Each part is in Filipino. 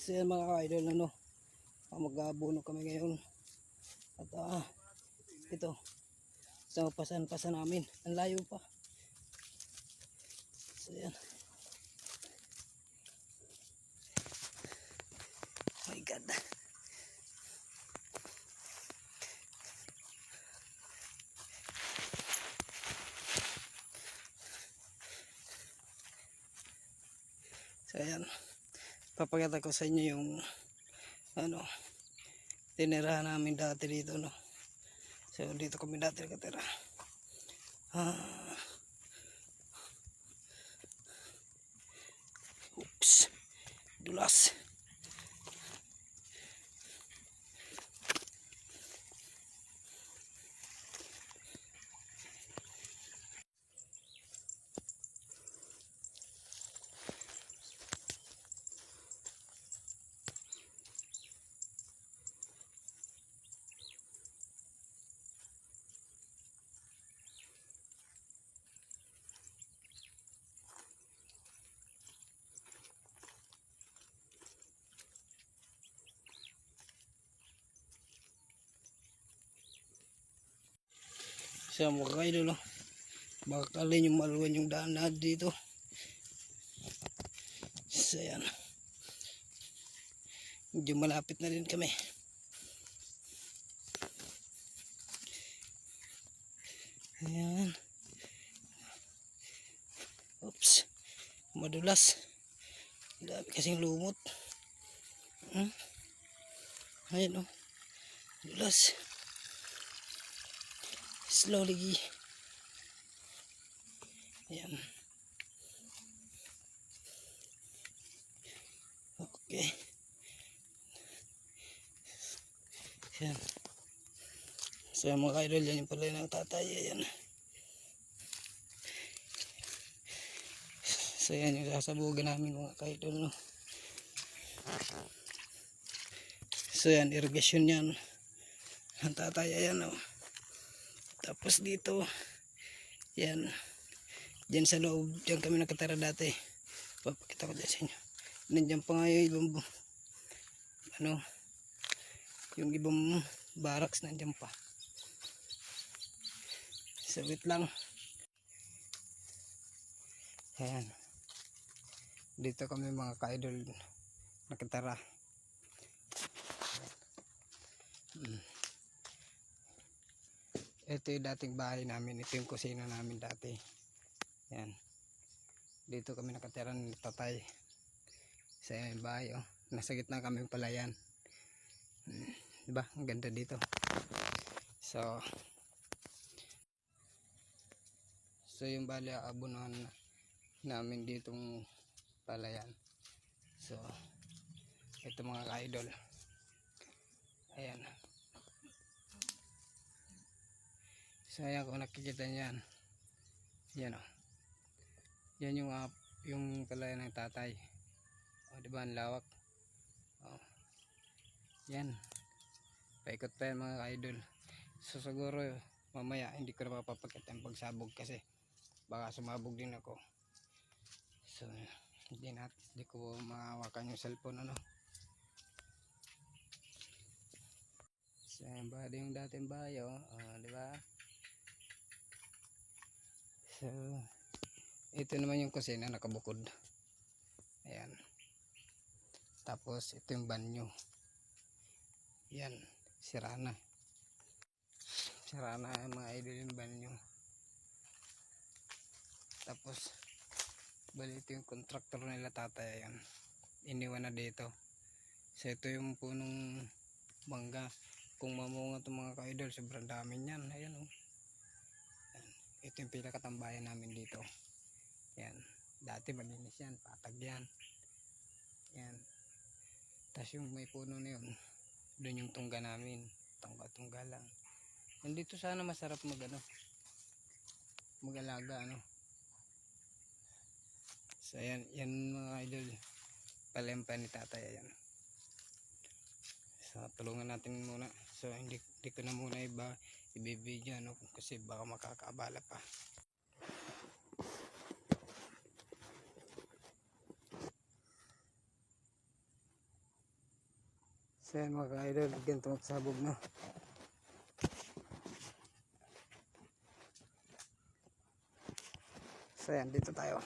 So yan mga ka-idol, ano, mag-aabono kami ngayon. At ito, sa pasan namin, ang layo pa. So yan. My God. So ayan, papakita ko sa inyo yung ano, tinirahan namin dati dito, no. So dito kami dati nakatira. Oops, dulas. So mga ka-idol, no, baka kalin yung maluwan yung daan na dito. So yan, medyo malapit na rin kami. Ayan. Oops, madulas. Dami kasing lumot. Ayan, oh, dulas. Slowly. Ayan. Okay. Ayan. So mga ka-idol, yan yung pala ng tatay. Ayan. So yan yung sasabugan namin mga ka-idol, no. So yan, irrigation yan ang tatay. Ayan, no. Tapos dito, yan, dyan sa loob, dyan kami nakatira dati. Papakita ko dyan sa inyo. Nandiyan pa nga yung ibang, ano, yung ibang barracks nandiyan pa. So wait lang. Ayan. Dito kami mga ka-idol nakatira. Ito yung dating bahay namin. Ito yung kusina namin dati. Yan. Dito kami nakatira ng tatay. Sa yung bahay, oh. Nasa gitna kami pala yan. Diba? Ang ganda dito. So yung bali aabunuhan namin ditong palayan. So ito mga ka-idol. Ayan. So ayan, kung nakikita niyan, yan, oh. Yan yung palayan ng tatay. O, diba ang lawak? O, yan. Paikot pa yan mga ka-idol. So siguro mamaya hindi ko na mapapakita ang pagsabog kasi baka sumabog din ako. So hindi ko mahawakan yung cellphone, ano. So yan ba yung dating bahay, oh. Diba? So ito naman yung kusina nakabukod. Ayan. Tapos ito yung banyo. Yan, sira na mga idol yung banyo. Tapos bali ito yung contractor nila tatay. Ayan, iniwan na dito. So ito yung punong mangga. Kung mamunga itong mga ka-idol, sobrang dami niyan. Ayan, oh. Ayan. Ito yung pinakatambayan namin dito. Yan, dati malinis yan, patag yan. Yan. Tapos yung may puno na yun, doon yung tungga namin, tungga lang. Nandito sana masarap mag-alaga, ano. So yan mga idol, palempa ni tatay. Ayan. So tulungan natin muna. So hindi ko na muna ibibidyo, ano, kasi baka makakaabala pa. So yan mga ka-idol, ganito magsabog na. So yan, dito tayo.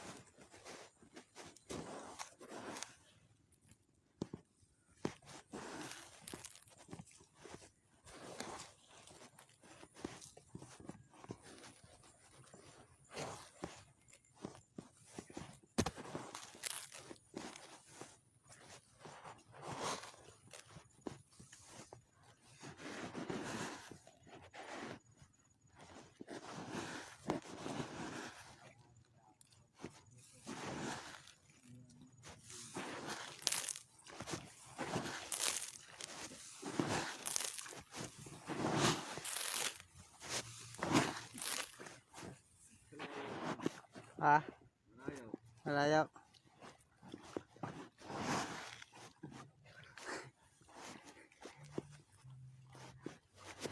Ha? Malayo.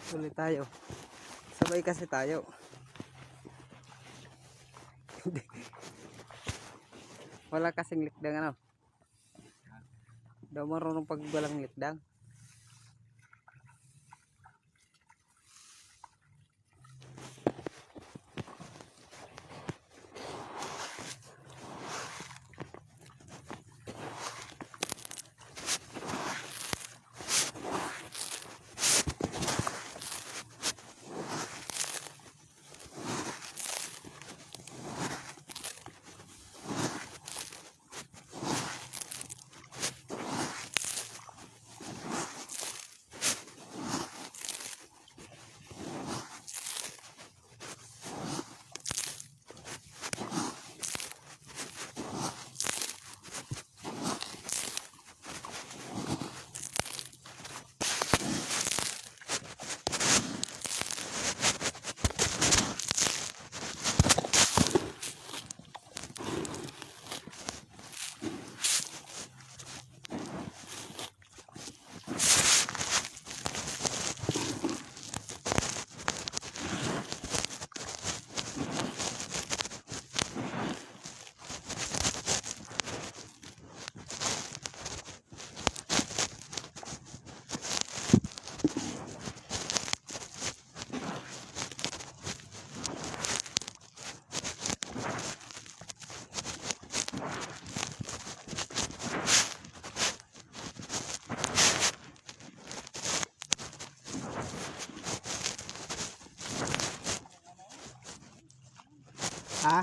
Tuloy tayo. Sabay kasi tayo. Wala kasing likdang ano. Daw marunong pag walang likdang. Ha?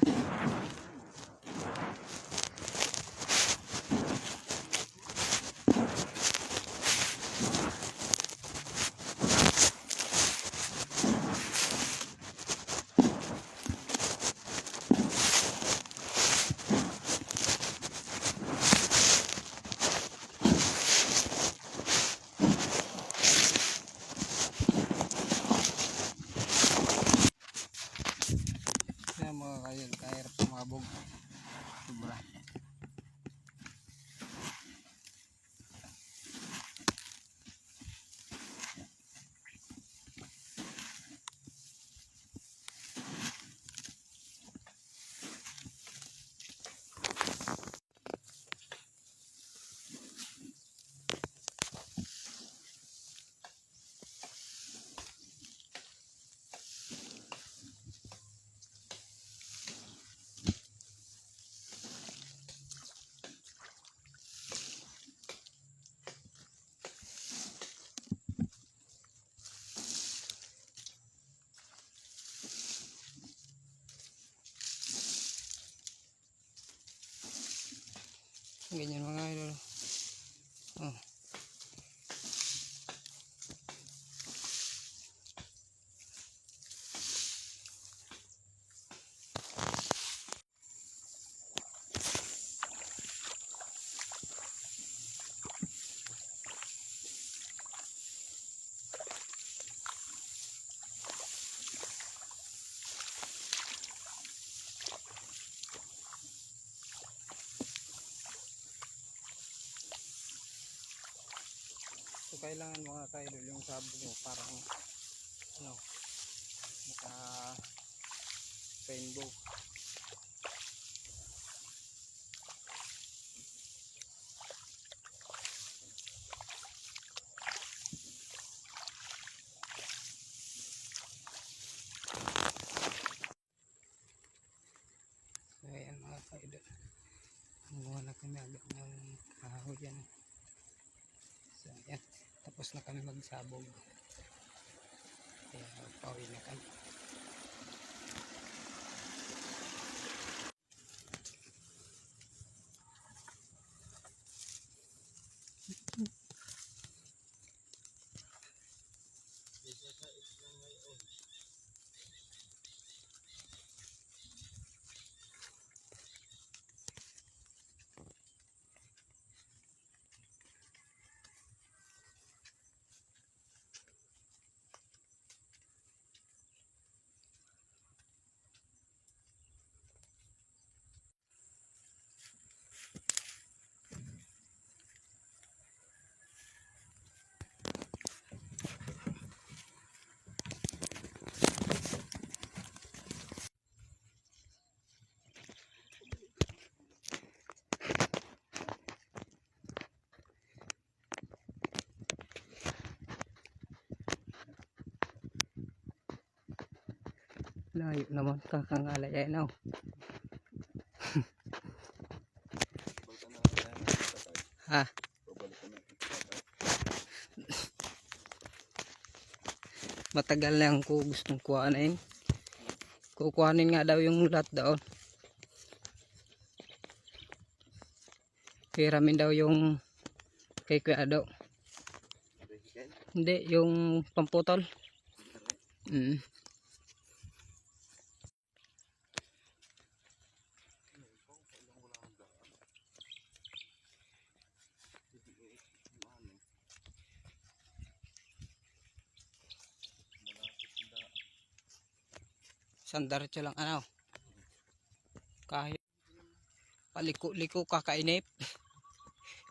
Yan mga ka-idol, kahirap sumabog. Sobra. Ganyan mga idol. Oh. So kailangan mga ka-idol yung sabog mo parang ano, naka rainbow. maga ng kahoy yan. So yan, tapos na kami magsabog. Kaya pauwi na kami. Layo naman kakangalay ay now. Ha? Matagal na yung gustong kuhanin. Kukuhanin nga daw yung lahat doon. Hiramin daw yung kay Kuya Ado. Hindi, yung pamputol. Sandaretso lang ano. Kahit paliko-liko kakainip.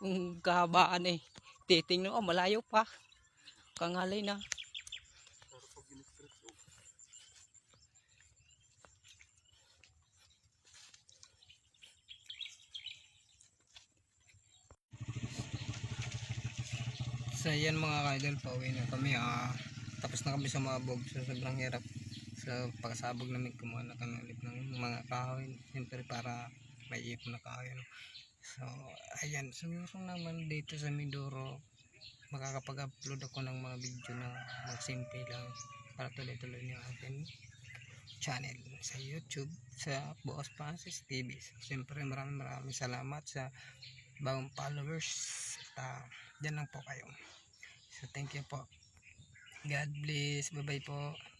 Yung kahabaan eh. Titingnan oh, malayo pa. Kangalay na. So yan mga kaidol, pauwi na kami. Tapos na kami sa mabog. So sobrang hirap. Sa pagkasabog namin, kumuha na kami ulit ng mga kahoy. Siyempre para may ipon na kahoy. No? So ayan, siguro naman dito sa Mindoro makakapag-upload ako ng mga video na magsimple lang para tuloy-tuloy yung ating channel sa YouTube, sa Boss Francis TV. Siyempre maraming salamat sa bagong followers. At dyan lang po kayo. So thank you po. God bless. Bye bye po.